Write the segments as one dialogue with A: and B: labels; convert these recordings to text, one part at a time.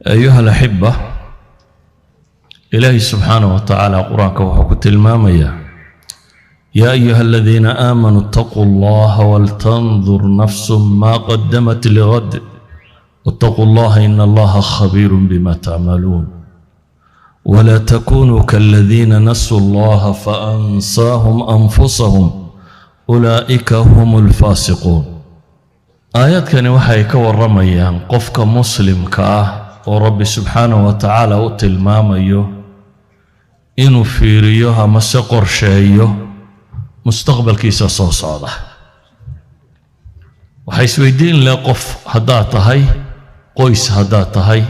A: أيها الأحبة، إلهي سبحانه وتعالى قرآنك وحكت المامية: يا أيها الذين آمنوا اتقوا الله ولتنظر نفس ما قدمت لغد واتقوا الله إن الله خبير بما تعملون ولا تكونوا كالذين نسوا الله فأنساهم أنفسهم أولئك هم الفاسقون. آيات كان وحي كورميان قفك مسلم كاه ورب سبحانه وتعالى وتلماميو إنو فيريوها مسقر شيء مستقبل كيسا صوصادة وحيث ويدين لقف هداتهاي قويس هداتهاي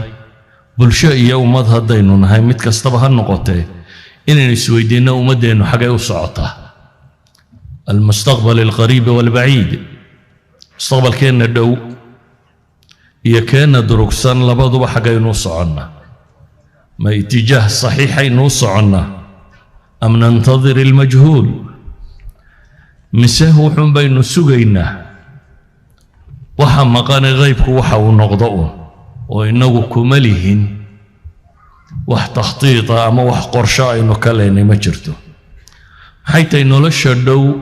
A: بلشاء يومد هدينون هاي متكستبها النقطة إنن يسويدين ومدين حاجة يوسعطه المستقبل القريب والبعيد. مستقبل كينا دو كينا دروكسان لبضو حاجة ينوصعنا ما اتجاه صحيح ينوصعنا أم ننتظر المجهول مسهو حن بين سجينا وحا مقان غيبك وحا ونقضؤه وإنه كملهن وح تخطيطه أما وح قرشاء إنه كاليني مجرته حيث إنه لشدو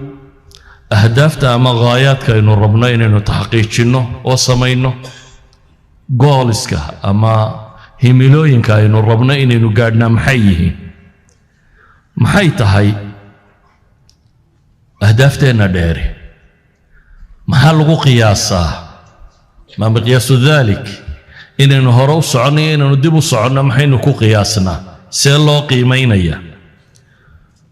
A: أهدافته أما غاياتك إنه ربنا إنه تحقيقينه وصمينه قولسك أما هميلوينك إنه ربنا إنه قادنا محيه محيطهاي أهدافتنا داري محلغو قياسا ما مقياس ذلك إنه هرو صعني إنه ندبو صعنا محينو كو قياسنا سيلو قيمينيا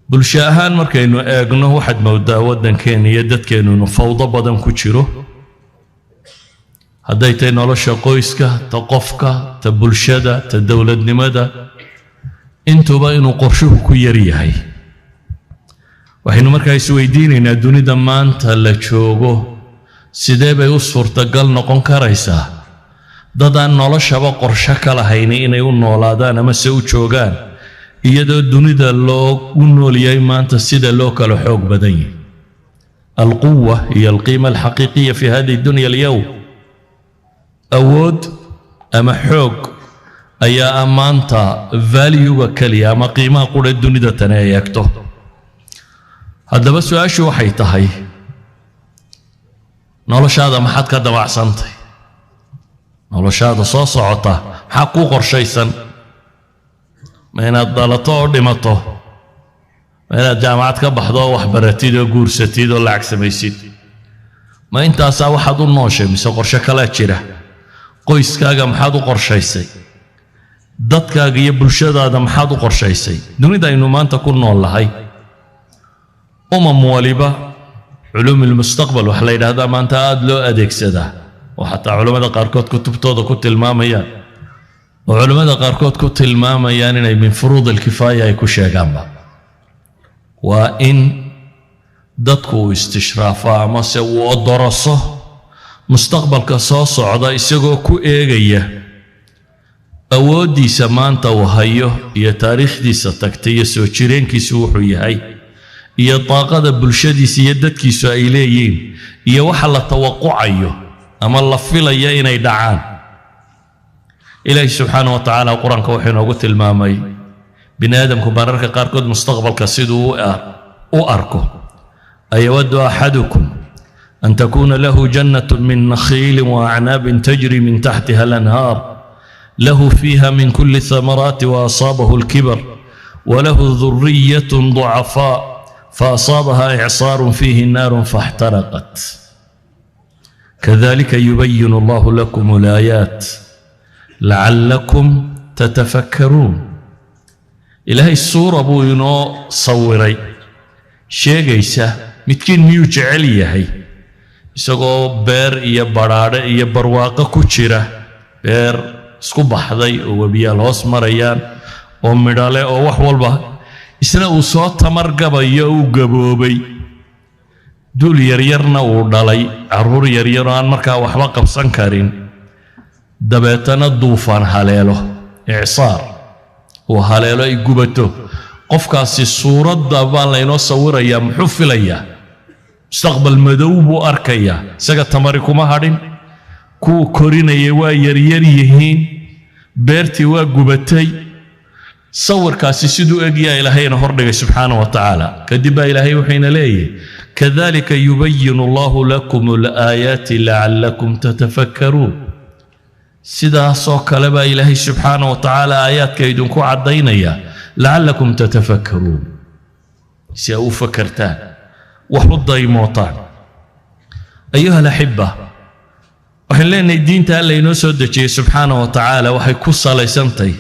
A: بلشاهان مركينو اغنو واحد مودا ودن كينيا ددكينو انو فوضى بدن ku jiro haday tay nolosha qoyska ta qofka ta bulshada ta dawladnimada intuba inuu qorshuhu ku yar yahay waxaynu markaa isweydiinaynaa dunida maanta la joogo sidee bay u suurtagal noqon karaysaa dadaan noloshaba qorshe ka lahayn inay u noolaadaan ama se u joogaan iyadoo dunida loo u nooliyay maanta sida loo kala xoog badan yahay. القوة هي القيمة الحقيقية في هذه الدنيا اليوم. أود أما حوق أي أمانتا فاليو وكلي أما قيمة قول الدنيا تنايكته هذا بس أشو حيتهاي نولش هذا ما حد كذا وعصنتي نولش هذا صوص عطا حقوق شيئا ما إنها ضلطه ودمته ما إنها جامعات كبحضه وحبرتيده وقورستيده ولا عكس ما يصير ما أنت أساوي حد الناشم يسوق شكلات شره قويس كاجا محادو قرشيسي ضد كاجا يبرشة هذا محادو قرشيسي دوني دا إنه ما أنت كل والله هاي موالبة علوم المستقبل وحليل هذا ما أنت أدلو أديك سدا وحتى علماء قاركوت كتب تودا كتب الماميان وعلماء قاركوت كتب الماميان يعني من فروض الكفاية يكون شيء جنبه وإن ضدكو استشرافا ما سووا دراسة مستقبل كصاص عضا يسقو كو إيجية أودي سمان توهيه يا تاريخ دي ستكتي سوتشرين كيسوحو يهي يا طاقة بلشدي سيدت كيسوائليين يا وحل توقعيه أما الله فيلا يينا يدعان إلهي سبحانه وتعالى القرآن كوحين وقلت المامي بني آدم كبارك قاركود مستقبل كسيدو وأركو أيود أحدكم أن تكون له جنة من نخيل وأعناب تجري من تحتها الأنهار له فيها من كل الثمرات وأصابه الكبر وله ذرية ضعفاء فأصابها إعصار فيه نار فاحترقت كذلك يبين الله لكم الآيات لعلكم تتفكرون. إلهي الصورة بو ينو صوري شيغيسا متكين ميو جعلي هي isagoo beer iyo baraare iyo barwaaqo ku jira beer isku baxday oo wabiyaal hoos marayaan oo midhale oo wax walba isna uu soo tamar gabayo uu gaboobay dul yaryarna uu dhalay caruur yaryar aan markaa waxba qabsan karin dabeetana duufaan haleelo i'saar oo haleelo ay gubato qofkaasi suuradda baan la inoo sawirayaa muxuu filayaa مستقبل مدوب أركيا سجى تمركم هارين كو كورين يوا يريهين beertii waa gubatay sawirkaasi siduu egyaa ilaahayna hordhigay subxaanahu wa tacaala kadib baa ilaahay wuxuuna leeyahay kadhalika yubayinu allahu lakum alaayaati lacallakum tatafakkaruun sidaasoo kale baa ilaahay subxaanahu wa tacaala aayaadka idinku caddaynaya lacallakum tatafakkaruun si ay u fakartaan wax u daymootaan ayuha alaxiba waxaan leenahay diinta alla inoo soo dejiyey subxaanahu wa tacaala waxay ku salaysantahay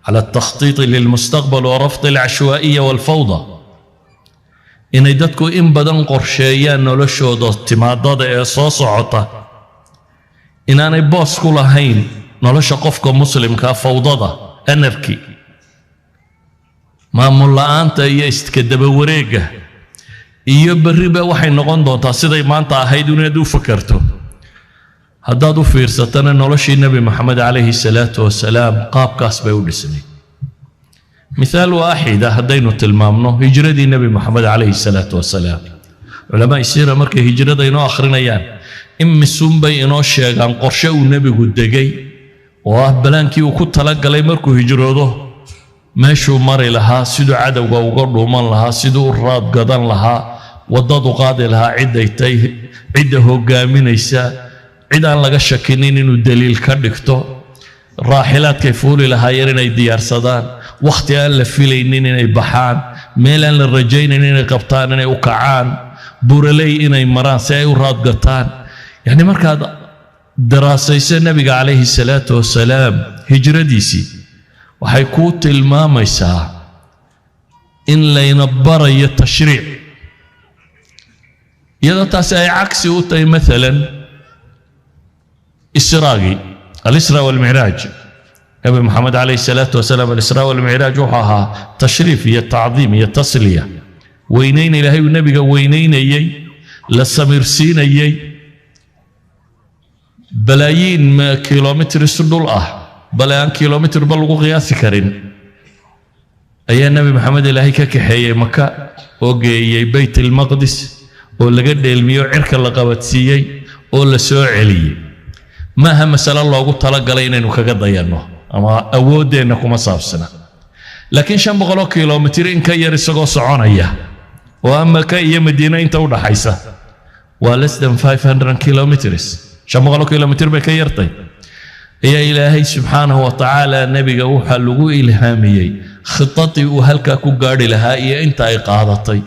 A: على التخطيط للمستقبل ورفض العشوائية والفوضى إن يدتكو إن بدن قرشيان نولشو دو تماداد إيصاص عطا إن أنا باس كل هين نولش قفكو مسلم كفوضى أنركي ما ملا أنت يستكدب وريقة يبريبا وحي نغن دون تصيدي ما أنت هيدون يدو فكرتو هدادو فيرستنا نولشي النبي محمد عليه الصلاة والسلام قاب كاس بيودسني مثال واحد هدينو تلمامنو هجرة النبي محمد عليه الصلاة والسلام علماء السيرة مركي هجرة دينو آخرين أيام إم السنبي إنو الشيغان قرشو النبي قدقي وأهبلانكي وكنت تلقى لي مركو هجرة دو ماشو ماري لها سيدو عدو وقردو من لها سيدو الراد قدان لها ودادو قادي لها عدة هقامين إيسا cid aan laga shakinin inuu daliil ka dhigto raaxilaadkay fuuli lahaayeen inay diyaarsadaan waqti aan la filaynin inay baxaan meel aan la rajaynin inay qabtaan inay u kacaan buraley inay maraan si ay u raadgataan yani markaad daraasayso nabiga calayhi salaatu wasalaam hijradiisii waxay kuu tilmaamaysaa in layna barayo tashriic iyadoo taasi ay cagsi u tahay maalan إسراء الإسراء والمعراج نبي محمد عليه الصلاة والسلام الإسراء والمعراج وحاها تشريف هي تعظيم هي تصلية وينين إلهي والنبي وينين يي لسميرسين يي بلايين ما كيلومتر السدول بلايين كيلومتر بلغو غياث كرين أي النبي محمد إلهي كحيي مكة وقي بيت المقدس ولا قد الميو عرك اللقبتسيي ولا سوعلي ما هم مسألة الله قلت لك قلينا إنه كقضيانه أما أودي إنكم أصابسنا لكن شن بغلو كيلومتر إن كير السقو صعون إياه وأما كي مدينة إنت ودا حيسة ولس than 500 كيلومترز شن بغلو كيلومتر بكيرتي يا إلهي سبحانه وتعالى نبي جوحا لغو إلهامي خطتي وهلك كوغاري لها إيا إنت أي قاضتي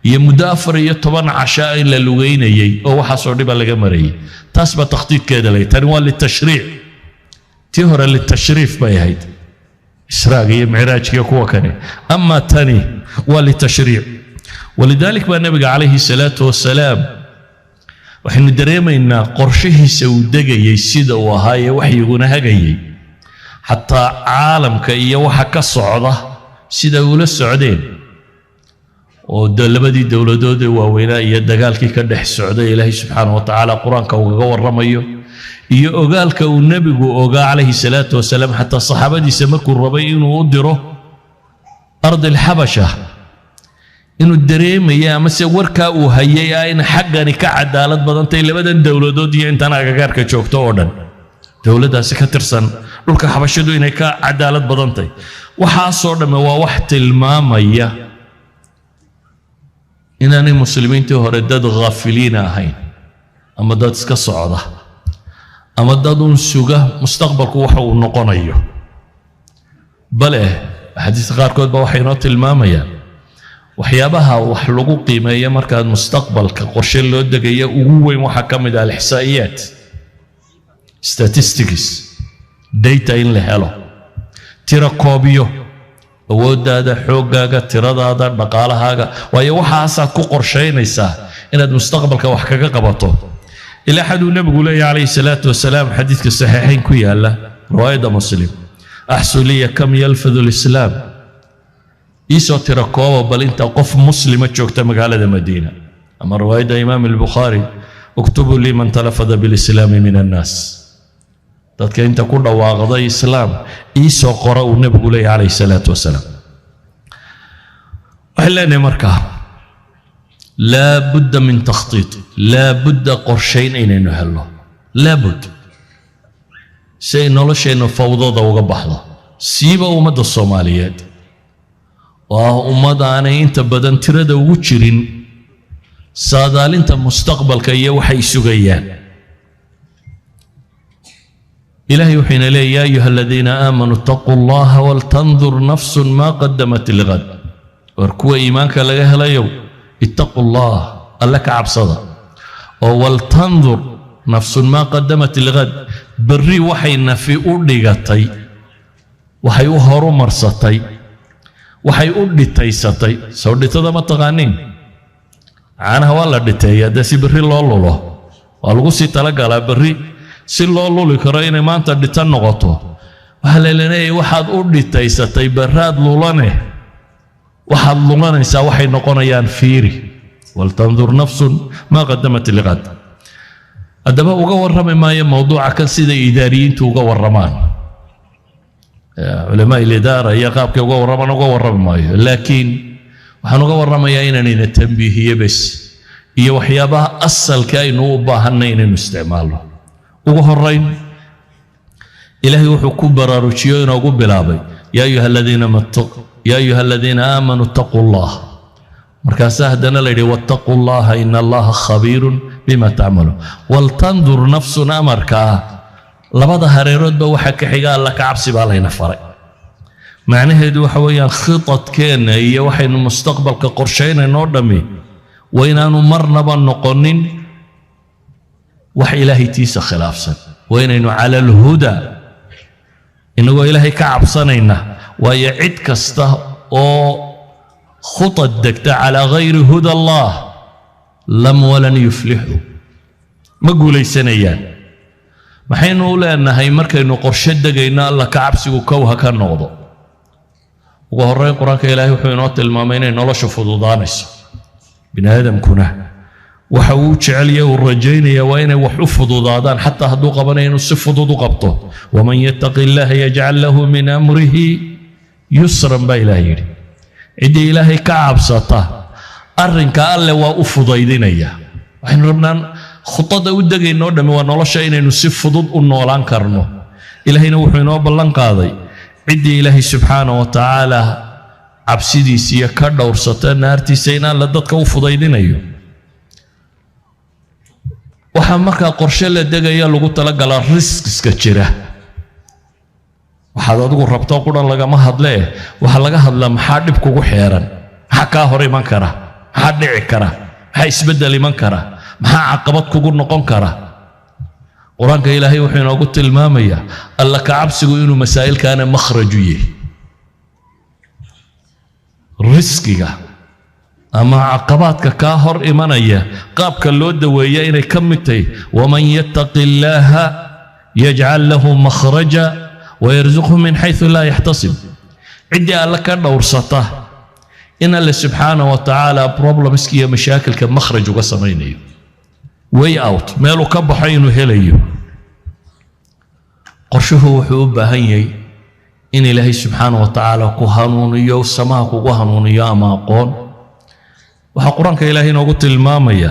A: يا مدافر يا طبعا عشاء للوين يي أو حصل دي بلغ مري تسبى تخطيط كده لي تنوال للتشريع تهر للتشريف بيهيد إسراء يا معراج يا كوكني أما تاني وللتشريع ولذلك بقى النبي عليه الصلاة والسلام وحين دريما إن قرشه سودجي يسيد وهاي وحي يقولها جاي حتى عالم كي وحكى الصعدة سيدا ولا السعودين ودلبدي دولدود ووينا يدغالكي كدخ سعودي الهي سبحانه وتعالى قرانك وغا ورميو iyo ogaalka uu nabigu ogaa calayhi salaatu wasalaam hatta saxaabadiisa markuu rabay inuu u diro ard al-habasha inuu dareemaya ama se warka uu hayay in xaqani ka cadaalad badantay labadan dawladood iyo intan agagaarka joogto oo dhan dawladaasi ka tirsan dhulka xabashadu inay ka cadaalad badantay waxa soo dhameeyay waa wax tilmaamaya inaanay muslimiintii hore dad ghaafiliin ahayn ama dad iska socda ama dad suga mustaqbalku waxa uu noqonayo bale xadiis qaarkood baa waxay noo tilmaamayaan waxyaabaha wax lagu qiimeeyo marka mustaqbalka qorshe loo degayo ugu weyn waxa kamid ah ihsaa'iyat statistics data in la helo tira koobiyo awoodaada xoogaaga tiradaada dhaqaalahaaga waayo waxaas ku qorsheynaysaa inaad mustaqbalka wax kaga qabato إلى حد النبي عليه عليه الصلاة والسلام حديث الصحيحين كيالا رواية مسلم أحسوا لي كم يلفظ الإسلام إيسو تركوه بل أنت قف مسلم تشوكت مقالة مدينة أما رواية إمام البخاري اكتبوا لي من تلفظ بالإسلام من الناس تذكر أنت كل واغضي إسلام إيسو قرأوا النبي عليه الصلاة والسلام أهلا نمركه لا بد من تخطيط لا بد قرشين إن نهله لا بد say nolosheenna fawdada uga baxdo siiba ummadda Soomaaliyeed waa ummad aanay inta badan tirada ugu jirin saadaalinta mustaqbalka iyo waxay sugayaan إلهي وحين لي يا أيها الذين آمنوا اتقوا الله ولتنظر نفس ما قدمت لغد وركوا إيمانك لغاها ليو اتقوا الله لك عبصدا ولتنظر نفس ما قدمت لغد بري وحين في أردقتي وحي أهرو مرستي وحي أردتيستي سودت هذا ما تغانين عنها ولا دتي دسي بري الله والغسي تلقى على بري si loo luli karo inay maanta dhitan noqoto waxa la leeyahay waxaad u dhitaysatay baraad lulane waxaad lulanaysaa waxay noqonayaan fiiri wal tanzur nafsun ma qaddamat liqad adaba uga warramay maayo mawduuca kan sida idaariyiintu uga warramaan ulama al-idara iyo qaabka uga warramay maayo laakiin waxaan uga warramayaa inaan tanbiihiyo bas iyo waxyaabaha asalka aynu u baahanay inaynu isticmaalno ugu horeyn ilaahay wuxuu ku baraarujiyo inuu ugu bilaabay ya ayuha alladhina aamanu taqullah markaas hadana la yiri wattaqullaha inna allaha khabiirun bima ta'malun wal tanzur nafsun amarka labada hareeroodba waxa ka xiga alla ka cabsi baa layna faray macnaheedu waxa weeyaan khitadkeena iyo waxaynu mustaqbalka qorsheynayno dhami waynaanu marnaba noqonin wax ilaahay tiisa khilaafsan waynaynu cala alhuda inagoo ilaahay ka cabsanayna waayo cid kasta oo khutad degta cala gayri huda allah lam walan yuflixu ma guulaysanayaan maxaynu u leenahay markaynu qorshe degayna alla ka cabsigu kowha ka noqdo ugu horreyn qur-aanka ilaahay wuxuu inoo tilmaamay inay nolosha fududaanayso bini aadamkuna waxa uu jecel yahay uu rajaynaya waa inay wax u fududaadaan xataa hadduu qabanayo inuu si fudud u qabto waman yattaqi illaha yajcal lahu min amrihi yusran baa ilaah yidhi ciddii ilaahay ka cabsata arrinka alle waa u fudaydinaya waxaynu rabnaan khudada u degaynoo dhammi waa nolosha inaynu si fudud u noolaan karno ilaahayna wuxuu inoo ballan qaaday ciddii ilaahay subxaanahu wa tacaala cabsidiisiiyo ka dhowrsata naartiisa in alle dadka u fudaydinayo waxa markaa qorshe la degaya lagu tala galaa riskiska jira waxaad adigu rabto quran lagama hadle waxa laga hadlaa maxaa dhib kugu xeeran maxaa ka hor iman kara maxaa dhici kara maxaa isbedel iman kara maxaa caqabad kugu noqon kara quraanka ilaahay wuxuu inoogu tilmaamayaa alla ka cabsigu inuu masaa'ilkaana makhraj u yahay riskiga ama caqabaadka ka hor imanaya qaabka loo daweeyo inay ka mid tahay waman yattaqillaha yaj'al lahu makhraja wa yarzuqhu min haythu la yahtasib cidii alla ka dhowrsata in alla subhanahu wa ta'ala problemski iyo mashaakilka makhraj uga sameeyo way out meelu ka baxay inuu helayo qorshuhu wuxuu u baahan yahay in ilaahay subhanahu wa ta'ala ku hanuuniyo samaha kugu hanuuniyo ama aqoon waxa quraanka ilaahay inoogu tilmaamaya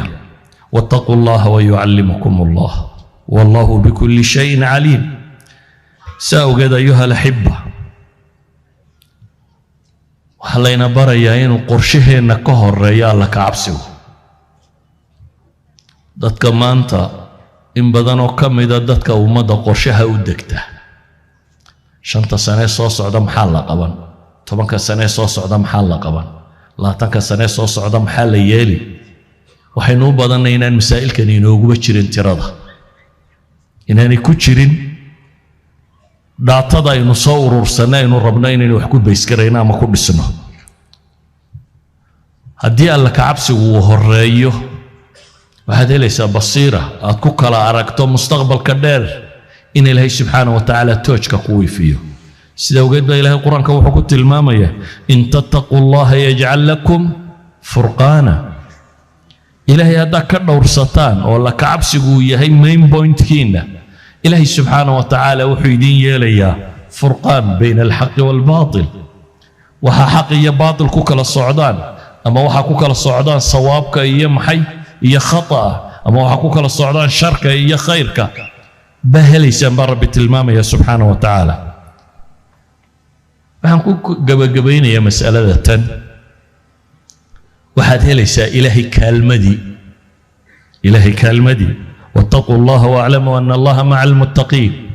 A: wattaqullaha wa yu'allimukumullah wallahu bikulli shay'in alim saawgeed ayuha alhibba waxa layna barayaa inuu qorshaheena ka horeeyo alla ka cabsigo dadka maanta in badan oo kamida dadka ummadda qorshaha u degta 5 sano soo socda maxaa la qaban 10 sano soo socda maxaa la qaban 20 sano soo socda maxaa la yeeli waxaynu u badanay inaan masaa'ilkan inoogu jirin tirada inaanay ku jirin daatada aynu soo urursanay inuu rabno inaynu wax ku bayskarayno ama ku dhisno haddii alla ka cabsigu uu horeeyo waxaad helaysaa basiira aad ku kala aragto mustaqbalka dheer in ilaahay subxaanahu wa tacaala toojka ku wiifiyo sida ogeed baa ilaahay quraanka wuxuu ku tilmaamaya in tattaqullaha yaj'al lakum furqana ilaahay hadda ka dhowrsataan oo la ka cabsigu yahay main point kiina ilaahay subxaanahu wa tacaala wuxuu idin yeelayaa furqaan bayna alxaqi waalbaatil waxa xaq iyo baatil ku kala socdaan ama waxa ku kala socdaan sawaabka iyo maxay iyo khata ama waxa ku kala socdaan sharka iyo khayrka بهليسان برب التلمام يا سبحانه وتعالى. فهنكون قبقبين يا مسألة تن وحد هليسا إلهي كالمدي واتقوا الله واعلموا أن الله مع المتقين.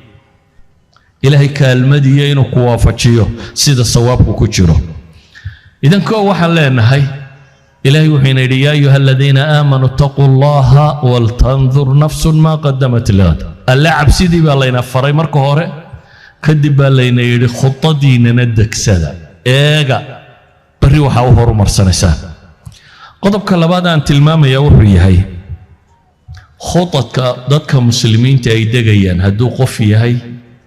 A: إلهي كالمدي ينو كوافتشيو سيد الصواب كوتشيرو. إذن كو وحن لنا هاي إلهي وحين يا أيها الذين آمنوا اتقوا الله ولتنظر نفس ما قدمت لغد. اللعب سيدي بالله فري مركو هوري كدب بالله يري خطة ديننا ندك سدا إيغا بري وحاو هورو مرسانسان. قضب كاللبادا أن تلمام يا وحي هاي خطتك ضدك مسلمين تأيدقيان هدو قفي هاي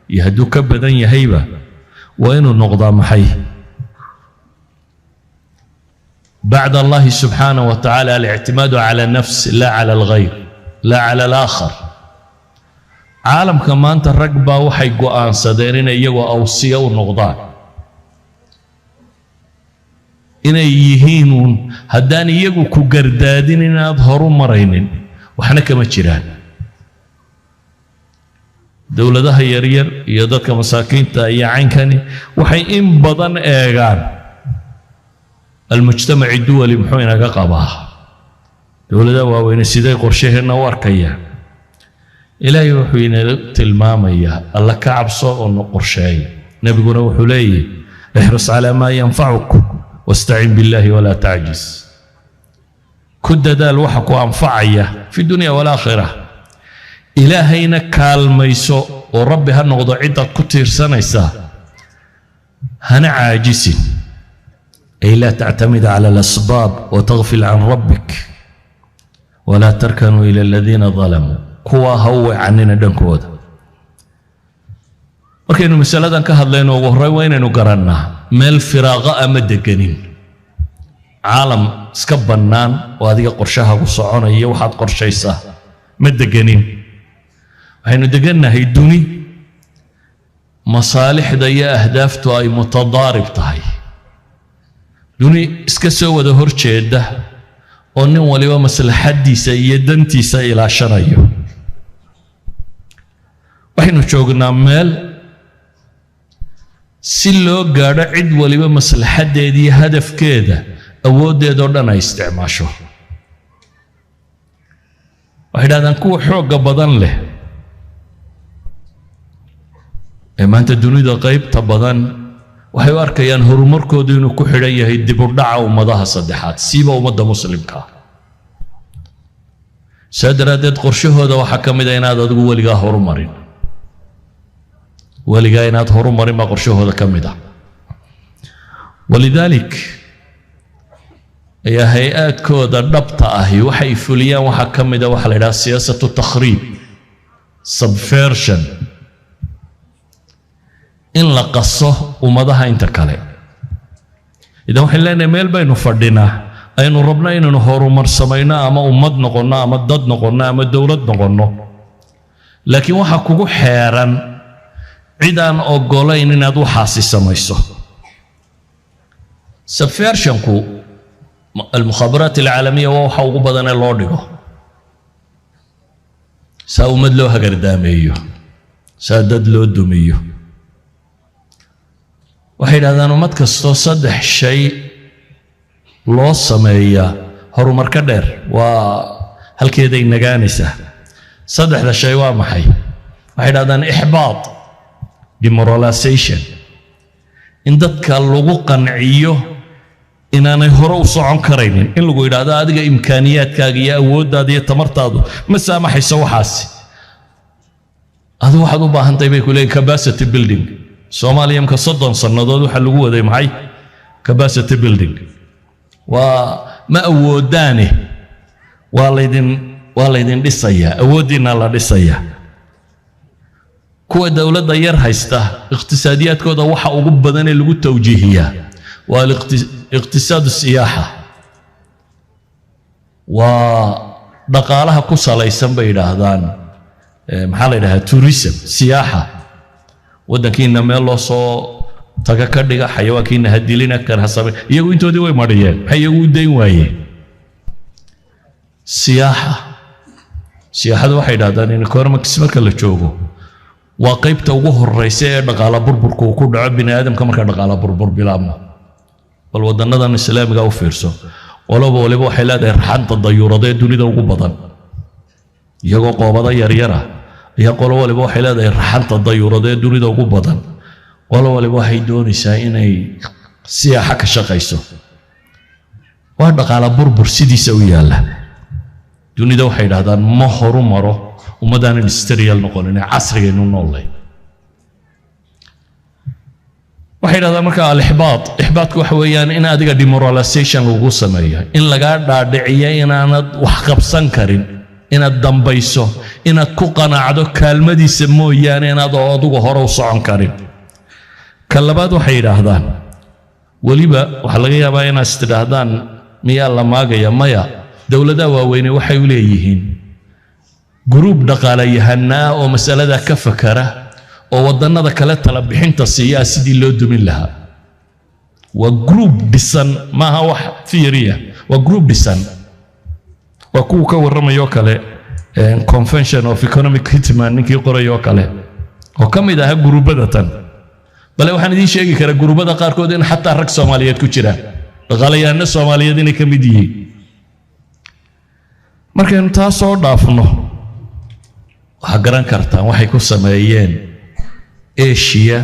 A: يهدو كبدا يهيبا وينو النقضى محي بعد الله سبحانه وتعالى الاعتماد على النفس لا على الغير لا على الآخر. عالم كمان ترقبا وحي قوان صديرين يقوى أوصية ونقضان إنا يهينون هداني يقوى كقردادين إنا أظهروا مرينين وحنا كما تشيران دولة ده يرير يدك مساكين تأيي عينكني وحي إن بضن إيغان المجتمع الدولي محوين قباه دولة ده وين سيدي قرشه النوار كيا إلهي وحوين تلمامية الله كعب صوء قرشاي نبينا وحلي احرص على ما ينفعك واستعين بالله ولا تعجز. كد دا الوحك وأنفعية في الدنيا والآخرة. إلهينا كالميسو وربي هالنغضو عدة كتير سنة هنا عاجسين أي لا تعتمد على الأسباب وتغفل عن ربك ولا تركنوا إلى الذين ظلموا كوا هو عننا دنكود. وكأنه مسألة كهذلين وغري وين نقرنا مال فراغة أمدقنين عالم سكبنان وهذه قرشها وصعونا هي واحد قرشيسة مدقنين حين دقنا هي الدنيا مصالح ديا أهدافته أي متضارب تهي دوني اسكسو وده هرشيده ونن وليوا مثل حديثة يدنتي إلى شرعيه وحين شوقنا مال سلو قاعد عد وليوا مثل حد دي هدف كده أود يدورنا يستعماشه وهذا نكون حوق بدن له ما أنت الدنيا قريب تبضن وحوار كيان هرمركو دينو كحرية يدبر دعوة ومضاها صدحات سيبا ومضى مسلم كا سادرادت قرشه هذا وحكم دينات أدقو ولقا هرمرين ولقا ينات هرمرين ما قرشه هذا كمدا. ولذلك يا هيئات كودا ربطة أهي وحي فليان وحكم دا وحلدا سياسة التخريب subversion إن لقصه ومضاها انت كالي إذا وحلنا ميل بينو فردنا أينو ربنا إنو نهورو مرسمينا أما أمد نقلنا أما الدد نقلنا أما الدولة نقلنا لكن وحكوكو حيرا عدان أقولين إن أدو حاسي سميسو subversion كو المخابرات العالمية وحوقو بدنا اللورديو سأمد لوها قرداميو سأدد لو الدميو waxay yidhahdaan ummad kastoo saddex shay loo sameeyaa horumar ka dheer waa halkeeday nagaanaysaa. saddexda shay waa maxay? waxay yidhahdaan ixbaad demoralization in dadka lagu qanciyo inaanay hore u socon karaynin in lagu yidhaahdo adiga imkaaniyaadkaaga iyo awooddaada iyo tamartaadu ma saamaxayso waxaasi adigu waxaad u baahantahay bay ku leeyihin capacity building. Soomaaliya marka 30 sannadood waxa lagu waday maxay capacity building waa ma awoodaane waa laydin dhisaya awoodina la dhisaya. kuwa dawladda yar haysta iqtisaadiyaadkooda waxa ugu badan ee lagu tawjiihiyaa waa iqtisaad siyaaxa waa dhaqaalaha ku salaysan bay yiraahdaan maxaa la yiraahdaa tourism siyaaxa waddankiina meel loo soo taga ka dhiga xayawaankiina hadilina kan hasabe iyagu intoodii way mariyeen maxay iyagu u dayn waayeen siyaaxadu waxay yiraahdaan in kormax marka la joogo وقيبته وجهر الرئيسية دقالة بربر كوكو دعب بني آدم كما كان دقالة بربر بلامه والودن نظام الإسلام جاو فيرسو ولو حيلات إرحان تضيورة ده دوني ده وقبضان يجوا قبضا يريرة يقولوا ولو حيلات إرحان تضيورة ده دوني ده وقبضان ولو حيدوني سايني سياحة كشقيسو وهذا قال بربر سيدي سويا له دوني ده وحيد هذا مهر مرة ومدان الاستريال نقولنا عصري نقول waxay yiraahdaan marka al-ihbaatku waxa weeyaan in adiga demoralization lagu sameeyo in laga dhaadhiciyo inaanad wax qabsan karin inaad dambayso inaad ku qanaacdo kaalmadiisa mooyaane inaad adigu hore u socon karin kalabaad waxay yiraahdaan waliba waxa laga yaabaa inaad istidaahdaan miyaa la maagaya maya dawladaha waaweyn waxay u leeyihiin group dhaqaalayahanna oo mas'alada ka fakara oo wadannada kale tala bixinta siyaasadii loo dumin lahaa waa group dhisan maaha wax theory waa group dhisan waa kuwa ka warramayo kale convention of economic hitman ninkii qorayo kale oo kamid ah gruubada tan bal waxaan idin sheegi karaa gruubada qaarkood in xataa rag Soomaaliyeed ku jiraan dhaqaalayahanna Soomaaliyeed inay kamid yihiin markaan taas soo dhaafno waxa garan kartaan waxay ku sameeyeen إيشيا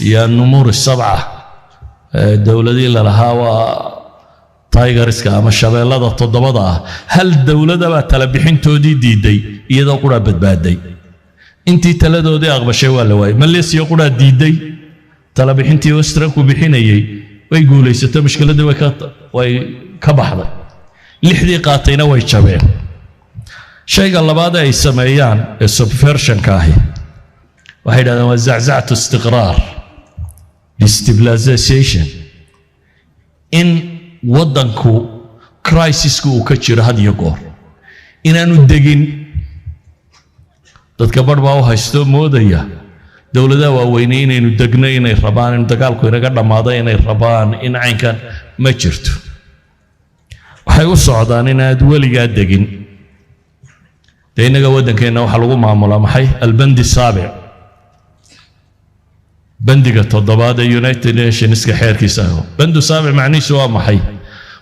A: يا النمور السبعة دولة لها و تايجرز كأما الشباب لا تضبطها هل دولة ده تلبحين تودي دي إذا قرب بدبادي أنتي تلدو دي أغبى شيء ولا واي ماليسيا قرب دي تلبحين تي وسترك وبحين يي ويقول لي ستة مشكلة ده وي كبحضة لحدي قاطينا ويشبين شيء قال بعد يسميان السبفيرشن كاهي وهذا هو زعزعة استقرار destabilization إن وضنكو كرايسيسكو وكتشر هذا يقول إن أنو الدقين تتكبر باو هايستو مودية دولة دا ووينين إنو دقنين الربان إنو تقالكو إنو قد ماضين الربان إن عين كان ما جرتو وحيو الصعدان إن دولي قاد دقين دينا قودنك إنو حلقو معاملة محي البند السابع بندقة تضباط يونايتد نيشنز كحير كيساهو بندو سابع معني سوا محي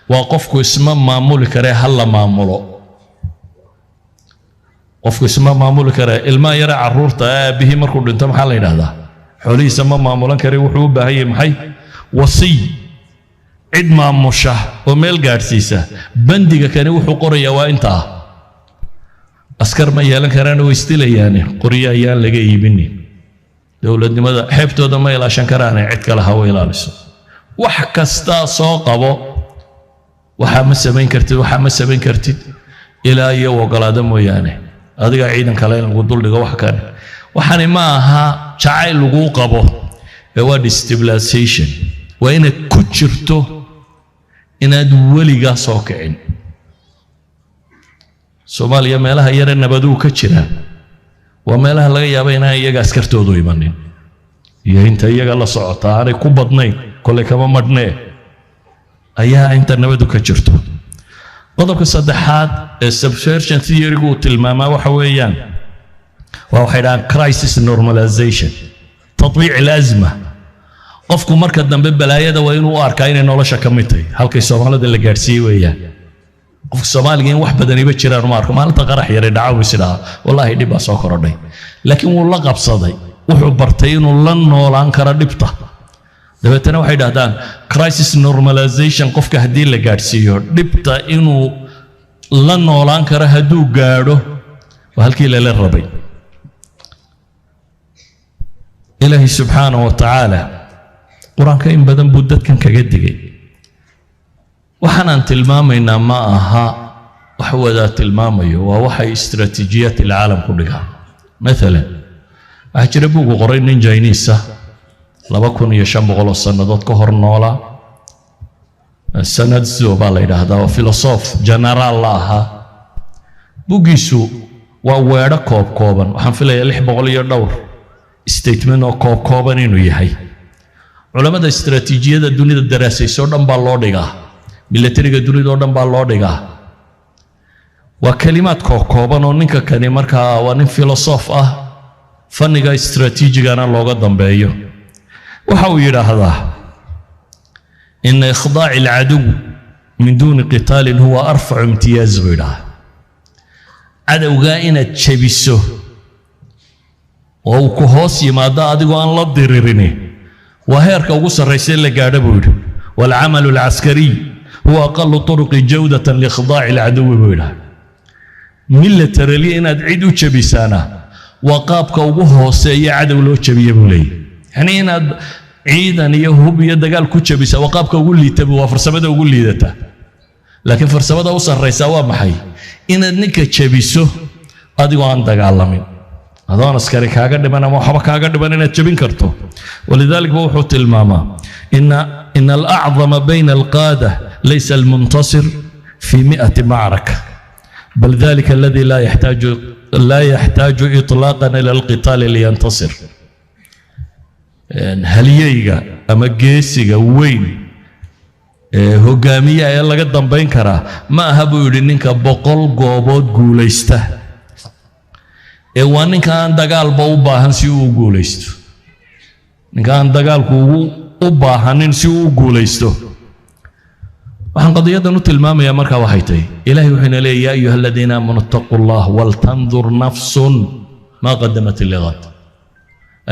A: وقفكو اسمه معمول كره هلا معموله قفكو اسمه معمول كره الماء يرى عرورته به مركو دنت محل يراهدا خولي اسمه معمولا كره وحو باهي محي وصي عد ما مشه وميل غارسيسا بندقة كان وحو قريا وانتا اسكر ما يلان كران ويستيلياني قريا يان لغا يبني دولة ماذا حبتو دم إلى شنكرانة عتك لها ويلالس وحكستا ساقبو وحمس بين كرتي وحمس بين كرتي إلى يو وقلادم ويانه هذا عيدا كلاين القدول لقوا حكان وحني معها شعيل لقوقبو هو destabilization وإن كتشرتو إن دولي جا ساكعين سوماليا مالها يرى النبدو كتشرها ومالها لغا يابا إنها إياغا أسكرتودو يمانين إيا إنتا إياغا الله صعوتا أنا كوبادنين كولي كما مدنين أيها إنتا نبدو كجرتو قضبك الصدحات subversion theory قوت الماما وحويان وحيدان crisis normalization تطبيع الأزمة قفكو مركز دنبب بلايا دا وينو أركاين نولاشا كميتي هالكي سومالا دا اللي قارسي ويان قف الصومال جين واحد بدني بتشرار ماركو ما أنت قرح يرد عاوي سلا والله دي بس أكردي لكن والله قبصدي وحبرتين والله نولان كردبته دبتنا واحد هذان crisis normalization قف كهدي اللي قاعد سيور دبته إنه لن نولان كرهدو قارو وهالكي للربي إلهي سبحانه وتعالى قرآن كريم بدن بدت كان كجدي وحنا تلمامينا ما أها وحوذا تلمامي ووحي استراتيجيات العالم كلها مثلا أجربوا قرين جاينيسة لبكون يشام بقول السندات كهر نولا السند زوبالي هذا وفيلسوف جنرال الله بوجيسو وويرا كوبا وحنفلا يلح بقول يدور statement أو كوبا إنه يحي علماء الاستراتيجية الدنيا الدراسية سودان باللوديغا militariga dunida oo dhan baa loo dhigaa waa kalimaad kooban oo ninka kani markaa waa nin filosof ah fanniga istiraatiijigana looga dambeeyo waxa uu yidhaahdaa in ikhdaac alcadow min duuni qitaalin huwa arfacu imtiyaaz buu yidhaahdaa cadowgaa inaad jabiso oo uu ku hoos yimaado adigoo aan la diririni waa heerka ugu sarraysa la gaadho buu yidhi waalcamalu alcaskariy huwa aqalu turuqi jawdatan liikhdaaci alcadowi buu yidhaahdaa militarily inaad cid u jabisaana waa qaabka ugu hooseeya cadow loo jabiye buu leeyahy yacni inaad ciidan iyo hub iyo dagaal ku jabisa waa qaabka ugu liita waa farsamada ugu liidata laakiin farsamada u sarraysa waa maxay inaad ninka jabiso adigoo aan dagaalamin adoon askari kaaga dhiman ama waxba kaaga dhiman inaad jabin karto walidaalika wuxuu tilmaamaa in alacdama bayna alqaada laysa almuntasir fi 100 macraka bal dalika alladhi la yaxtaaju iطlaaqan ila alqitaali liyantasir haliyeyga ama geesiga weyn hogaamiya ee laga dambayn karaa ma aha buu yidhi ninka 100 goobood guulaysta ee waa ninka aan dagaalba u baahan si uu guulaysto ninka aan dagaalku u baahanin si uu guulaysto waxaan qadiyadan u tilmaamayaa markaa waxay tahay ilaahay wuxuuna leeyahay yaa ayuha aladiina aamanu ittaquu llah waltandur nafsun maa qadamat ligad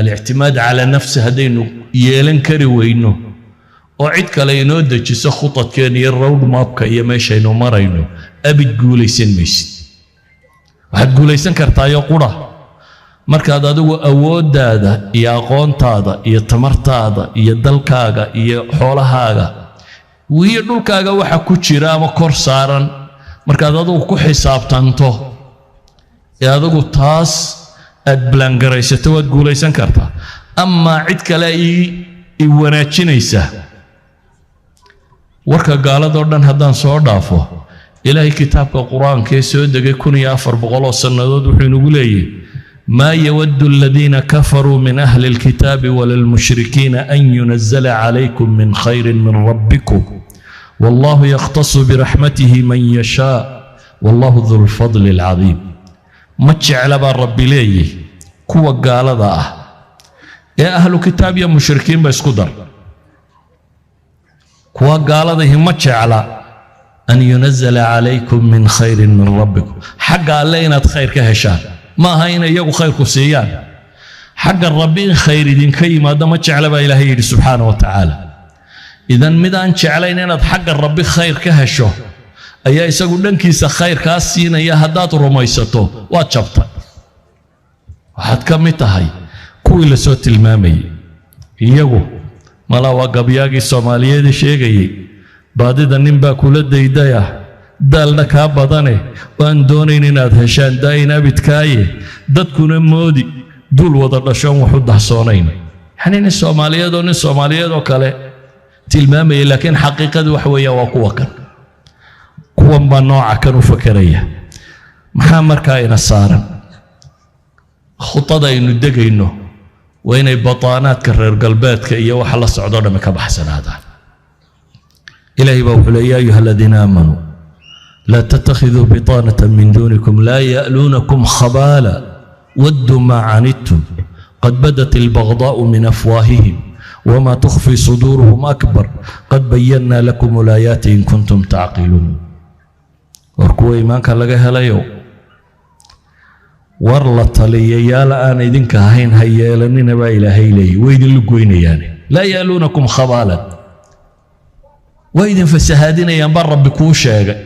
A: الاعتماد على نفسه هدينو يلن كري وينو oo cid kale inoo dejiso khudadkeen iyo road mapka iyo meeshaynu marayno abid guulaysan maysid waxaad guulaysan kartaa qura markaad adigu awoodaada iyo aqoontaada iyo tamartaada iyo dalkaaga iyo xoolahaaga wiyo dhulkaaga waxa ku jira ama kor saaran markaad adigu ku xisaabtanto ee adigu taas aad blangaraysato waad guulaysan kartaa ama cid kale i wanaajinaysa warka gaaladoo dhan haddaan soo dhaafo ilaahay kitaabka qur-aanka ee soo degay 1400 sannadood wuxuu inagu leeyahay maa yawaddu aladiina kafaruu min ahli alkitaabi walalmushrikiina an yunazzala calaykum min khayrin min rabbikum wallahu yakhtasu biraxmatihi man yashaa wallahu du lfadli alcadiim ma jecla baa rabbi leeyahy kuwa gaalada ah ee ahlu kitaab iyo mushrikiin ba isku dar kuwa gaaladahi ma jecla an yunazzala calaykum min khayrin min rabbikum xagga alle inaad khayr ka heshaan ma aha inay iyagu khayr ku siiyaan xagga rabbi in khayr idinka yimaado ma jecla baa ilaahay yidhi subxaanahu wa tacaala idan midaan jeclayn inaad xagga rabbi khayr ka hesho ayaa isagu dhankiisa khayr kaa siinaya haddaad rumaysato waad jabtay waxaad ka mid tahay kuwii la soo tilmaamayay iyagu mala waa gabyaagii soomaaliyeed sheegayay baadida nin baa kula daydaya daalna kaa badane waan doonayn inaad heshaan daayin abidkaaye dadkuna moodi dul wada dhashoon waxu dahsoonayn yani nin soomaaliyeed oo kale tilmaamayay laakiin xaqiiqadu wax weeya waa kuwa kan kuwan baa nooca kan u fakeraya maxaa markaa ina saaran khutada aynu degayno waa inay bataanaadka reer galbeedka iyo waxa la socdo dhammi ka baxsanaadaan ilaahay baa wuxuu leeyahay yaa ayuha aladiina aamanuu laa tattakhiduu bitaanatan min duunikum laa ya'luunakum khabaala wadduu maa canidtum qad badat albagdaa'u min afwaahihim وما تخفي صدورهم أكبر قد بينا لكم الآيات إن كنتم تعقلون warkuwa iimaanka laga helayo war la taliyayaa aan idinka ahayn ha yeelanina baa ilaahay leeyahay way idin lugoynayaan laa yaaluunakum khabaalan way idin fasahaadinayaan baa rabbi kuu sheegay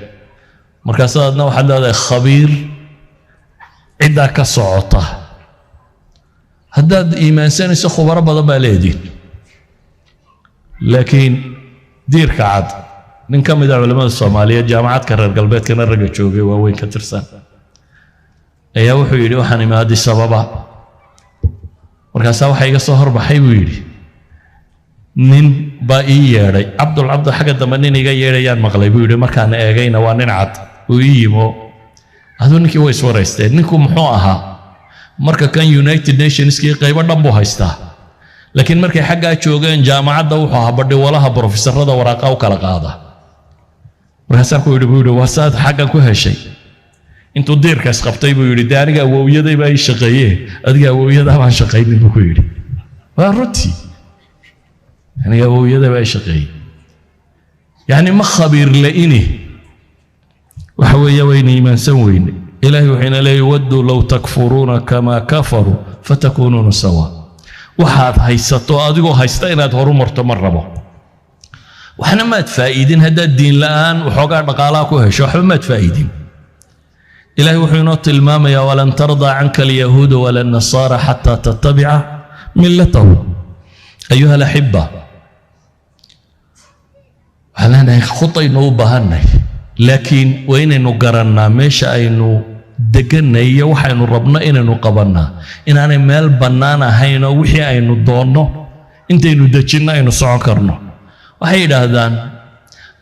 A: markaasaadna waxaad leedahay khabiir ciddaa ka socota haddaad iimaansanayso khubaro badan baa leediin laakiin diirka cad nin ka mid ah culimada Soomaaliyeed jaamacadka reer galbeedkana raga joogay waa weyn ka tirsan ayaa wuxuu yidhi waxaan imaaday sababa markaas waxa iga soo horbaxay buu yidhi nin baa ii yeedhay cabdul xagga dambe nin iga yeedhayaan maqlay buu yidhi markaan eegayna waa nin cad uu ii yimo aduu ninkii way iswaraysteen ninku muxuu ahaa marka kan United Nationskii qaybo dhan buu haystaa laakiin markay xaggaa joogeen jaamacadda wuxuu ahaa badhiwalaha professorada waraaqa u kala qaada markaasaan ku yidhi buu yidhi waa saad xaggan ku heshay intuu deerkaas qabtay buu yidhi dee aniga awowyaday baa ii shaqeeyee adiga awowyadaa baan shaqaynin buu ku yidhi waa runtii aniga awowyaday baa ii shaqeeyey yani ma khabiir la'ini waxa weeye wayna iimaansan weyne ilaahay wuxuuna leeyahay wadduu low takfuruuna kamaa kafaruu fatakuunuuna sawa waxaad haysato adigoo haysta inaad horu marto ma rabo waxna maad faa'iidin haddaad diin la'aan waxoogaa dhaqaalaha ku hesho waxba maad faa'iidin إلهي وحينو تلمام يا ولن ترضى عنك اليهود ولا النصارى حتى تتبع ملتهم أيها الأحبة هلنا خطي نوبهنا لكن وين نقرنا مش أينو دقنا يوحي ربنا إن نقبلنا إن أنا مال بنانا هينا وحي أينو دورنا إنت إنو دجنا إنو سعكرنا وحيد هذان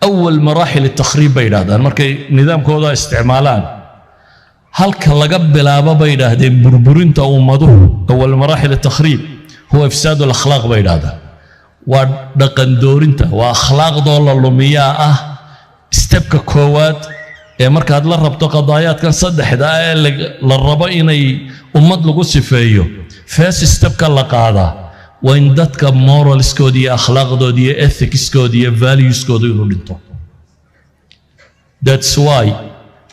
A: أول مراحل التخريب بين هذان مركي نظام كودا استعمالان halka laga bilaabo bay yiraahdeen burburinta ummaduhu awal maraaxil takhriib huwa ifsaad al-akhlaaq bay yiraahdeen waa dhaqan doorinta waa akhlaaqdoo la lumiyaa ah stepka koowaad ee markaad la rabto qadaayaadkan saddexda ee la rabo inay ummad lagu sifeeyo first stepka la qaadaa waa in dadka moralskooda iyo akhlaaqdooda iyo ethicskooda iyo valueskooda inuu dhinto that's why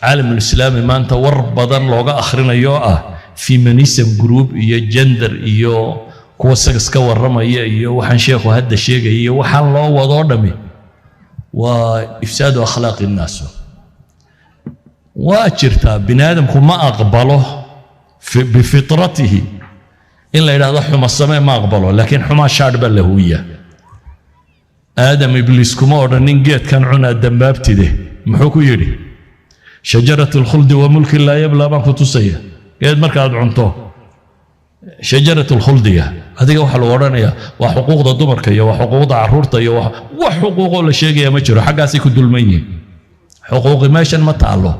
A: عالم الإسلامي ما أنت وربضا لوجا آخرنا يوآ فيمينيزم جروب يا جندر يا كوسكس كورما يا وحن شيخ وهذا الشيء يا وحن الله وضعنا وإفساد أخلاق الناس وأشرتا بنادم ما أقبله بفطرته إلا إذا ضحوا السماء ما أقبله لكن حما شعب اللهوية آدم إبليس كمور ننجت كان عنا الدمبابتي ده محوكو يري شجرة الخلد وملك لا يبلى ما كنتسيه قاعد مركز عنته شجرة الخلد هذه واحد الورانية وحقوق الدمرك يا وحقوق عرورته يا وحقوق ولا شيء يا مجرى حاجة سيكون دلمية حقوق ماشان ما تعلو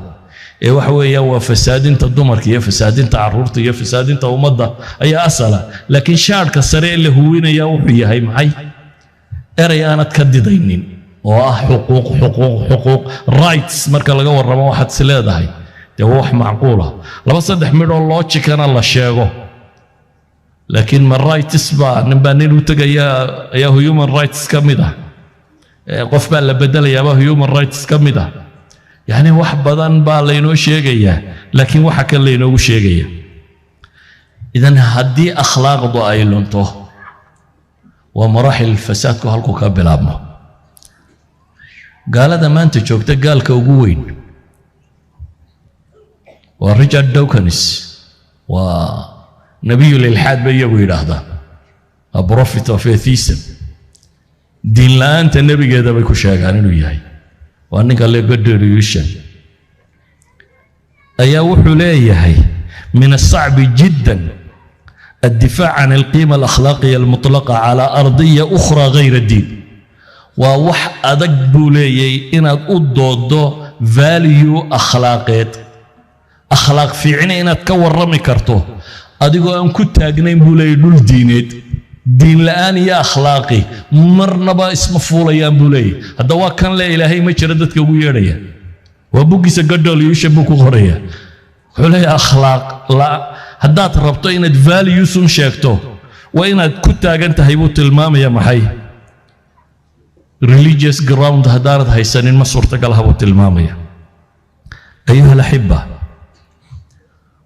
A: إيه وحوي وفساد انت الدمرك يا فساد انت عرورته يا فساد انت ومضى أي أصلا لكن شعر كسريع اللي هوين يا وحي هاي معي أري أنا تكددينين وحقوق حقوق حقوق رايتس مركز لقى ورما واحد سلادة هاي ده واحد معقولة لما صدق من الله كان الله شاقه لكن من رايتس با نبانين وتجا يا هيومن رايتس كمده قف بقى بدل يا هيومن رايتس كمده يعني واحد بدن با لينو شيغيا لكن واحد كان لينو شيغيا اذا هدي اخلاق ضايلنتو ومراحل الفساد كهلكو كبلابمو قال هذا ما أنت شوفت قال كوجوين ورجال دوكنس ونبي للحاد بيجوا هذا بروفيت اوف اثيسم دين لا أنت النبي هذا بيكون شاغان وياي وأنا قال لي قدر يوشن أيا وحولي هي من الصعب جدا الدفاع عن القيمة الأخلاقية المطلقة على أرضية أخرى غير الدين ووح أدق بولي إن أدودو فاليو أخلاقيت أخلاق في عيني إن أتكور رمي كرتو أدقو أن كنت أجنين بولي دول دينيت دين الآن يا أخلاقي مرنبا اسم فولا يا بولي هذا كان لا إلهي ما شردتك ويريا وبوكي سجدوا ليشبكوا غريا حولي أخلاق لا هذا ربطو إن فاليو سن شاكتو وإن كنت أجنت هيبوت المام يا محي religious ground هدارت هيسانين ما صورتك لها وتلمامية أيها الأحبة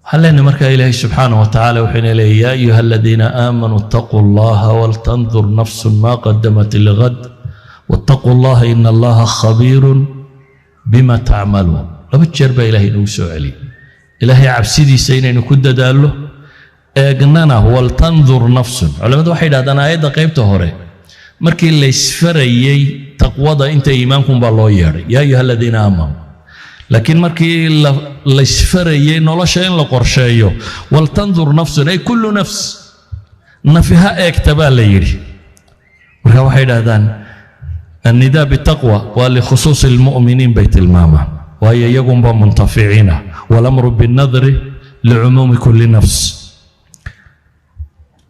A: هل نمرك إلهي سبحانه وتعالى وحين إليه يا أيها الذين آمنوا اتقوا الله ولتنظر نفس ما قدمت لغد واتقوا الله إن الله خبير بما تعملون لبتشرب إلهي نوسو علي إلهي عبسيدي سينين كد داله أجننا ولتنظر نفس علماء واحد هذا أنا أيضا قيبته هوري markii la isfarayay taqwada inta iimaankum baa loo yeeray yaa ayuha alladina aamanu laakiin markii la isfarayay nolosha in la qorsheeyo wal tanzur nafsun ay kullu nafs nafiha eegtaba la yiri marka waxay yiraahdaan النداء بالتقوى ولخصوص المؤمنين بيت الماما وهي يقوم بمنتفعين والأمر بالنظر لعموم كل نفس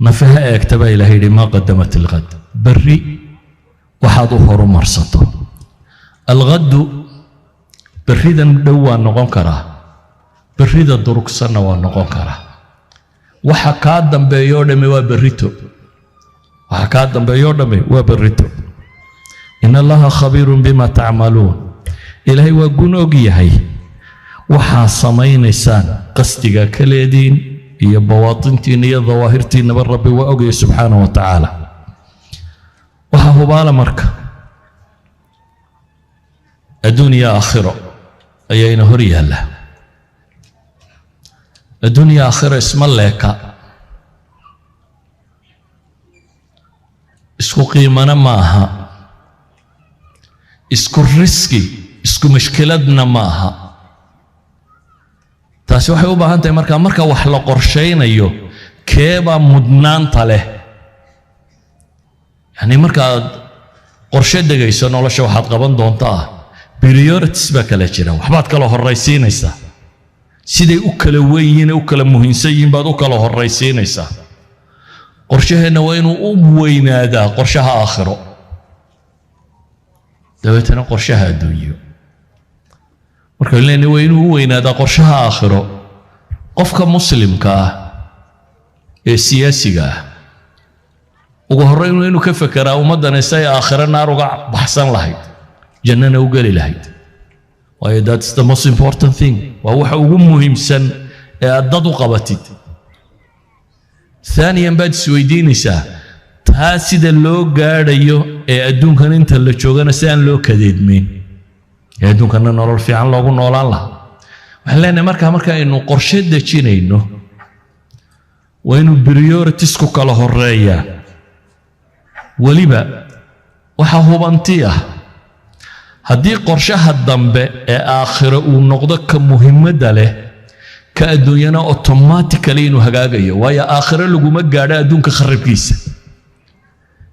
A: نفها اكتب إلى ما قدمت الغد بري وحاضوه مرصته الغد بريدا دوا نقوم كراه بريدة دروك سنة ونقون كرا وحكاد دم بيودمي وبريتو وحكاد دم بيودمي وبريتو إن الله خبير بما تعملون إلهي وقنوقي هاي وحا سمين إنسان قصدك كليدين هي بواطنتين هي ظواهرتين بالرب وأوقي سبحانه وتعالى وحا هبال مركة الدنيا آخرة أيين هريها الله الدنيا آخرة اسم الله اسكو قيمنا معها اسكو الرزقي اسكو مشكلتنا معها taasi waxay u baahan tahay marka wax la qorsheynayo keeba mudnaanta leh yani marka qorshe degayso nolosha waxaad qaban doontaa priorities ba kala jira waxbaad kala horeysiinaysaa siday u kala weeyeen u kala muhiimsan yihiin baad u kala horeysiinaysaa qorshaheena waa inuu u weynaadaa qorshaha aakhiro dabeetana qorshaha adduunyo marka ilaahay waa inuu u weynaadaa qorshaha aakhiro qofka muslimka ah ee siyaasiga ah ugu horreyn waa inuu ka fekeraa ummaddan ay aakhiro naar uga baxsan lahayd jannana u gali lahayd waayo that's the most important thing waa waxa ugu muhiimsan ee aad dad u qabatid ثانيا بعد سويدينيسا تاسيد لو غاديو ee adduunkan inta la joogana si aan loo kadeedmin adduunkan nolol fiican loogu noolaan lahaa waxaan leenahay marka aynu qorshe dejinayno waa inuu priorities ku kala horeeyaa waliba waxa hubanti ah haddii qorshaha dambe ee aakhiro uu noqdo ka muhiimada leh ka adduunyana automatically inuu hagaagayo waayo aakhiro laguma gaadho adduunka kharibkiisa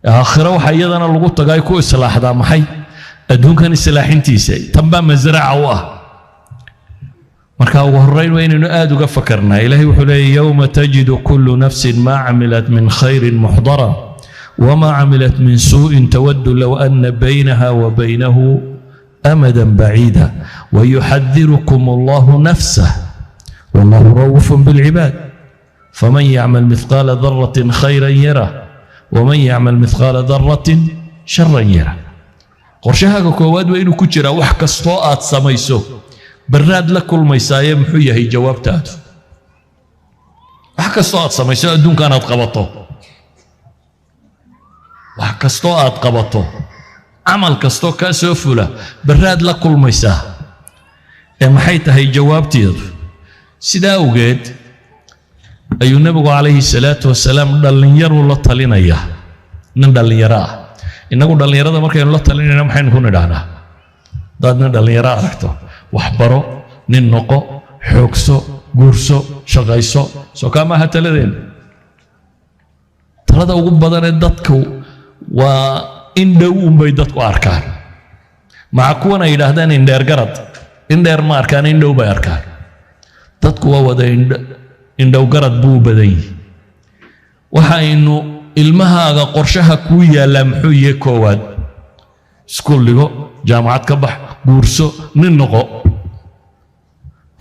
A: aakhiro waxa iyadana lagu tagay ku islaaxdaa maxay adduunkan islaaxintiisa tanba masraca u ah marka ugu horeyn waa inaynu aad uga fakarnaa ilaahay wuxuu leeyahay yawma tajidu kullu nafsin ma amilat min khayrin muhdara wama amilat min su'in tawaddu law anna baynaha wa baynahu amadan ba'ida wa yuhadhdhirukum Allahu nafsahu والله رؤوف بالعباد فمن يعمل مثقال ذرة خيرا يره ومن يعمل مثقال ذرة شرا يره قرشها كواد وينو كجرا wax kasto aad samayso baraad la kulmaysaay muxuu yahay jawaabtaadu wax kasto aad samayso adduunkan aad qabato wax kasto aad qabato amal kasto ka soo fula baraad la kulmaysaa ee maxay tahay jawaabteedu sida awgeed ayuu nabigu calayhi salaatu wasalaam dhalinyaro la talinaya nin dhalinyaro ah inagu dhalinyarada markaynu la talinayna maxaynu ku nidhaahnaa dadna dhalinyaro aragto wax baro nin noqo xoogso guurso shaqayso soo kama ha taladeen talada ugu badan ee dadku waa in dhow bay dadku arkaan maca kuwan ay yidhaahdaan indheer garad indheer ma arkaan in dhow bay arkaan dadku waa wada indhow garad buu badan yahay waxaynu ilmahaaga qorshaha ku yaala muxuu yahay koowaad iskuul dhigo jaamacad ka bax guurso nin noqo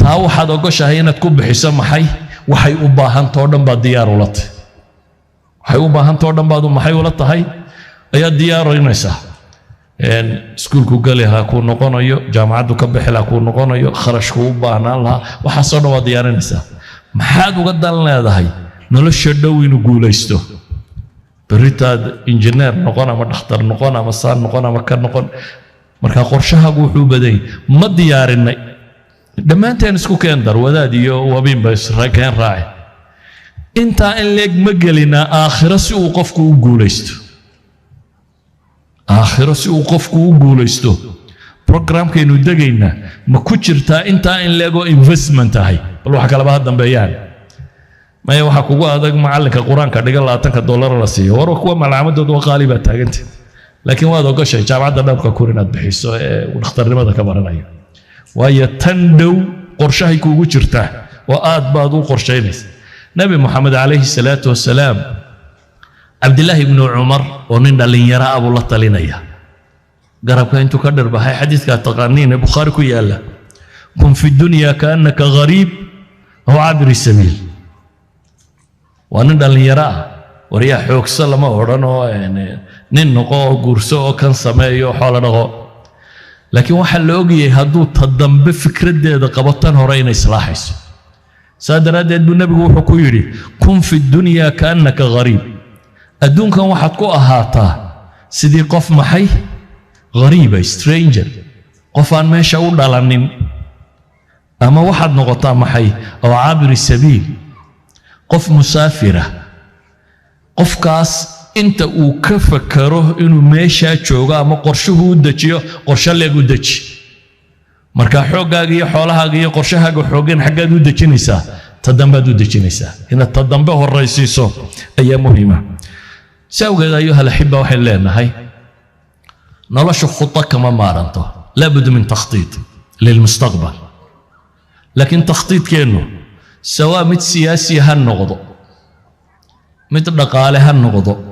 A: taa waxaad ogoshahay inaad ku bixiso maxay waxay u baahantoo dhan baad diyaar ula tahay waxay u baahantoo dhan baad maxay ula tahay ayaad diyaarinaysaa iskuulku gali lahaa kuu noqonayo jaamacaddu ka bixi lahaa kuu noqonayo kharashku u baahnaan lahaa waxaasoo dhan waad diyaarinaysaa maxaad uga dan leedahay nolosha dhow inuu guulaysto beritaad injineer noqon ama dhakhtar noqon ama saan noqon ama ka noqon marka qorshahaagu wuxuu badanyay ma diyaarinay dhammaanteen isku keen dar wadaad iyo wabiinba israakeen raaci intaa in leeg ma gelinaa aakhiro si uu qofku u guulaysto aakhiro si uu qofku u guulaysto programkaynu degayna ma ku jirtaa intaa in leego investment ahay bal wax kale ba dambeeyaan maya waxa kugu adag macalinka quraanka dhiga $20 la siiyo war kuwa malaamadoodu waa qaali ba taagantay laakiin waad ogashay jaamacadda dhabka kurinaad bixiso ee dhakhtarnimada ka baranayo waayo tan dhow qorshahay kugu jirtaa oo aad baad u qorsheynaysa nabi maxamed calayhi salaatu wasalaam عبد الله بن عمر ونين دلين يرى أبو الله تلينيا قرب كأنتو كدر بهاي حديث كاتقانين البخاري كيالا كن في الدنيا كأنك غريب هو عابر السبيل وأنا اللي يراه وريا حوك سلمة ورانو يعني ننقو قرصو كان سمايو حول نقو لكن واحد لوجي هدو تضم بفكرة ده قبطان هرين إصلاحيس سادر هذا النبي وحكوا يري كن في الدنيا كأنك غريب الدون كان واحد كو أهاتا سيدي قف محي غريبة stranger قفان ما يشاور على النم أما واحد نقطة محي أو عابر السبيل قف مسافرة قف كاس أنت وكفكره إنه ماشى شوقا ما قرشه ودتشيو قرش اللي ودتش مركا حوقا جي حولها جي قرشها جو حوقين حاجة ودتشنيسا تدم ودتشنيسا هنا تدم به الرئيسيسو أي مهمة سوى أيها الأحبة وحلينا هاي نلاش خطة كما مارنتو لابد من تخطيط للمستقبل لكن تخطيط كأنه سواء مت سياسي هالنقض مت دقالة هالنقض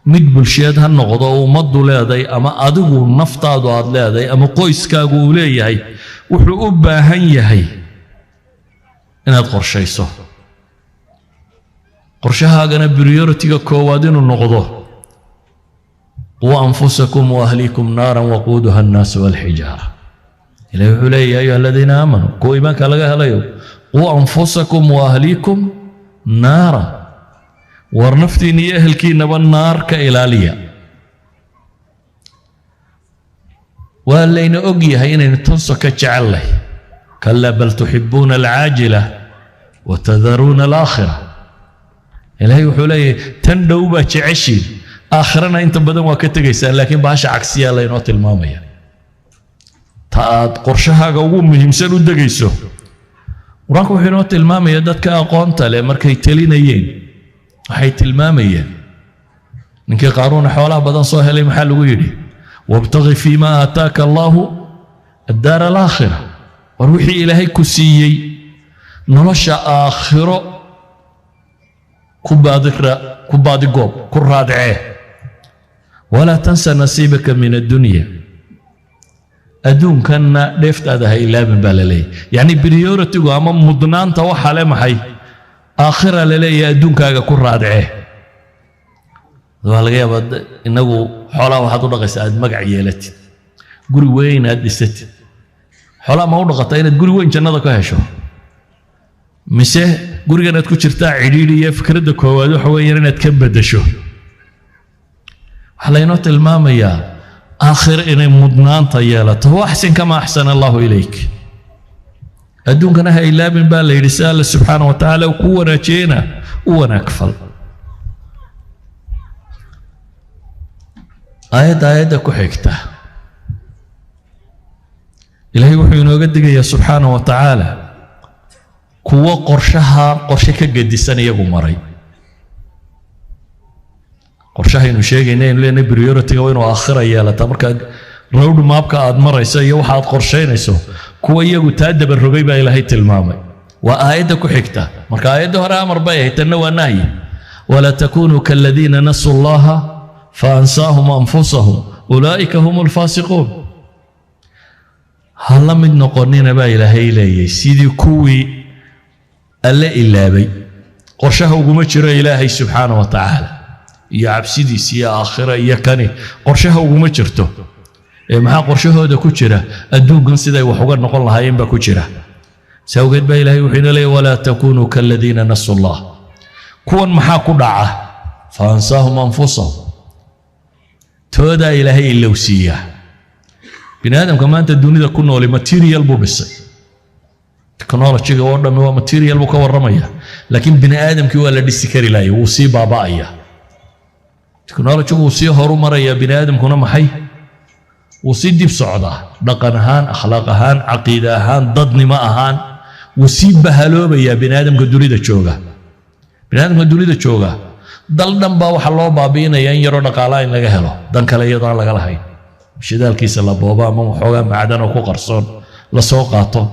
A: مت بلشيد هالنقض ومضوا لهذي أما أدقوا نفطادوا عاد لهذي أما قويس كاقوا لي هاي وحقوبة هي هاي إن القرشة يسو قرشها جنا بريورتي كوادين النقضه وأنفسكم وأهليكم نارا وقودها الناس والحجارة إلى علي يا أيها الذين آمنوا كوي ما كلها ليو وأنفسكم وأهليكم نارا ورنفتني أهلكي نبى النار كإلالية واللين أجي هين تنسك جعله كلا بل تحبون العاجلة وتذرون الآخرة إلهي حولي تندوبة تعشين آخرنا أنت بدن وكتجيسان لكن باش عكسية لا ينوت المامية تاد قرشها قوم مهم سلو دقيسو وراكو حينوت المامية دتك أقوانتا لمركي تلينيين حيت المامية منك قارون حولها بدن صوها لي محل ويري وابتغي فيما آتاك الله الدار الآخرة وروحي إلهي كسيي نرشا آخرة كباد قوب كرادعه ولا تنسى نصيبك من الدنيا أدون كان لفت هذا إلى من باللي يعني بريورتي وأمام مضنان توحى لما حي آخر للي أدون كاجا كرادعه والله بد إنه حلا واحد رقص أد مقعيلتي قولي وين أدست حلا ما هو رقطين تقولي وين جنة كهشوا مسه قولي أنا تكون شرطة عديدية فكرة كوادو حوين أنا تكبد شو حلينات المامية آخر إن مدنان طيالة هو أحسن كما أحسن الله إليك أدون كناها إلا من بالله رسالة سبحانه وتعالى وكونا جينا وانا أكفل آية كحكته إلهي وحينا قدق يا سبحانه وتعالى كوا قرشك قد السنة يقوم مري قرشها إنه شيء إنه لأن بريورتي وإنه آخر أياله تمرك رود ما بقى أدمر يسوي واحد قرشين يسوي كوا يجو تأدب الرقيبة إلى هي المامي وآية كحكته مرك آية هرا أمر بيه تنوى نهي ولا تكونوا كالذين نسوا الله فأنساهم أنفسهم أولئك هم الفاسقون هلا من نقرنين بقى إلى هي لي سيدي كوي ألا إلا بي قرشه وقمتشر إلهي سبحانه وتعالى يا عبسيدي سيا آخرة يا كاني قرشه وقمتشرته maxaa qorshahooda ku jira adduunkan sida ay wax uga noqon lahaayeen ba ku jira sawgeed ba ilaahay wuxuu leeyahay wala takunu kalladina nasullah kuwan maxaa ku dhaca faansaahum anfusahum tooda ilaahay ilowsiya binaadamka maanta dunida ku nool material buu bisay technology oo dhan waa material buu ka waramaya laakiin binaadamkii waa la dhisi kari laayay uu si baabaaya technology uu si horumaraya binaadamkuna maxay وسيدي بصعدة دقنهان أخلاقهان عقيدهان ضدني معهان وسيب بهلوبة يا بنادم قدولي دا تشوغا بنادم قدولي دا تشوغا دل دم باو حلو بابينا ينيرو نقالاين لغا هلو دن كلا يضان لغا لهاي شدال كيس الله بابا مو حوغا معدن وكو قرصون لسوقاتو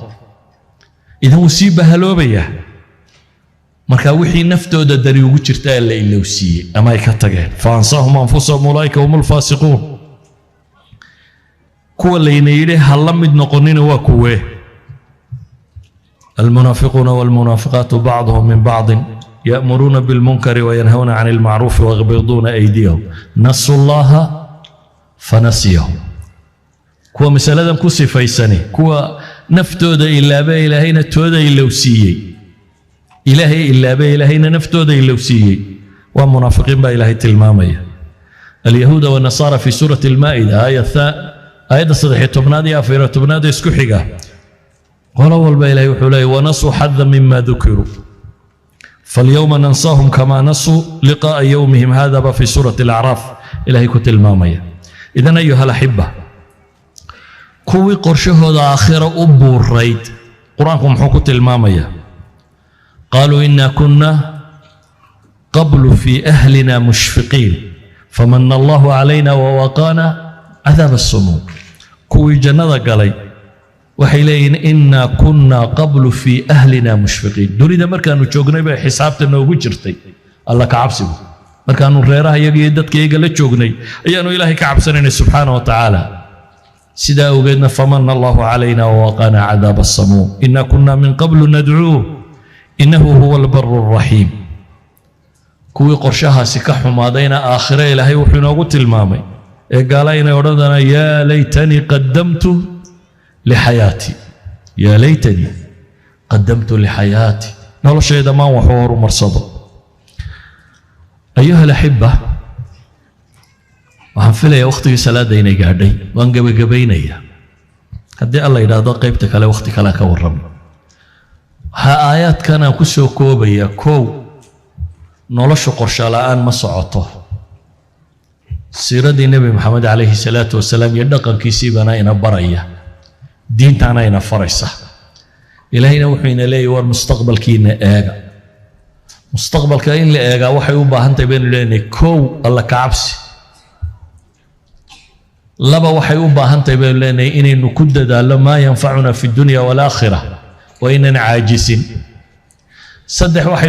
A: إذا وسيب بهلوبة يا marka wixii naftooda dari ugu jirta la ilowsiye ama ay ka tageen faansaahum anfusahum ulaika humul fasiqun kuwa leeyna hal mid noqonina waa kuwe المنافقون والمنافقات بعضهم من بعض يأمرون بالمنكر وينهون عن المعروف ويغضون أيديهم نسوا الله فنسيهم كوا مسألة كسي فيسني كوا نفتود إلا با إلهينا تود إلوسيي إلهي إلا با إلهينا نفتود إلوسيي ومنافقين با إلهي تلمامية اليهود والنصارى في سورة المائدة آية صدحي تبنادي أفيرة تبنادي اسكحيقة قال أول با إلهي وحولي ونسوا حظا مما ذكروا فاليوم ننساهم كما نسوا لقاء يومهم هذا في سورة الأعراف إلهي كتلمامية إذن أيها الأحبة كوي قرشه آخرة أبو الريد قرآنكم حكوت المامية قالوا إنا كنا قبل في أهلنا مشفقين فمن الله علينا ووقانا عذاب السموم كوي جنة قالي وحيلين إنا كنا قبل في أهلنا مشفقين دوني دا مركانو جوغني بي حسابتنا وجرتي الله كعبسي مركانو ريرها يجددك يجل جوغني أيانو إلهي كعبسنين سبحانه وتعالى سيدا وقدنا فمن الله علينا ووقانا عذاب السموم إنا كنا من قبل ندعوه إنه هو البر الرحيم كوي قرشها سكحوا ماضينا آخرة إلهي وحنا قلت المامي قالينا يردنا يا ليتني قدمت لحياتي يا ليتني قدمت لحياتي نقول شيء ده ما وحور مرصده أيها الأحبة waxaan filayaa waqtigii salaada inay gaadhay waan gabagabaynayaa haddii alla yidhaahdo qaybta kale waqti kale ka warramo waxaa aayaadkan aan ku soo koobayaa kow nolosha qorshe la'aan ma socoto siiradii nebi maxamed calayhi salaatu wasalaam iyo dhaqankiisii baana ina baraya diintaana ina faraysa ilaahayna wuxuu ina leeyahay war mustaqbalkiina eega mustaqbalka in la eegaa waxay u baahan tahay baynu leenahay kow alla ka cabsi لبا وحي أباهنتي بين لنا إني نكدد ما ينفعنا في الدنيا والآخرة وإننا عاجزين صدح وحي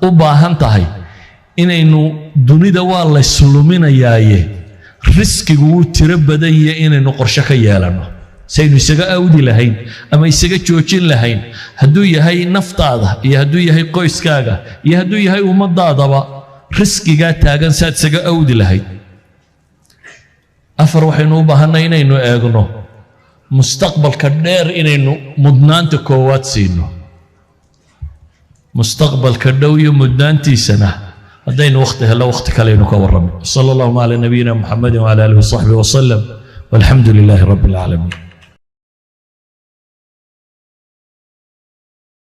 A: أباهنتهي إني دوني دوال السلومين يايه رزق تربدي إني نقرشك يالنا سيدو يساق أودي لهين أما يساق جوشين لهين هدو يهي نفتاده يهدو يهي قويس كاغا يهدو يهي ومضاده رزق تاغن ساد ساق أودي لهين أفر وحينو بهنا إنينو إيغنو مستقبل كدير إنينو مدنانت كوات سينو مستقبل كدوي مدنانتي سنة هدين وقتها لا وقت كلينو كورمي صلى الله على نبينا محمد وعلى آله وصحبه وسلم والحمد لله رب العالمين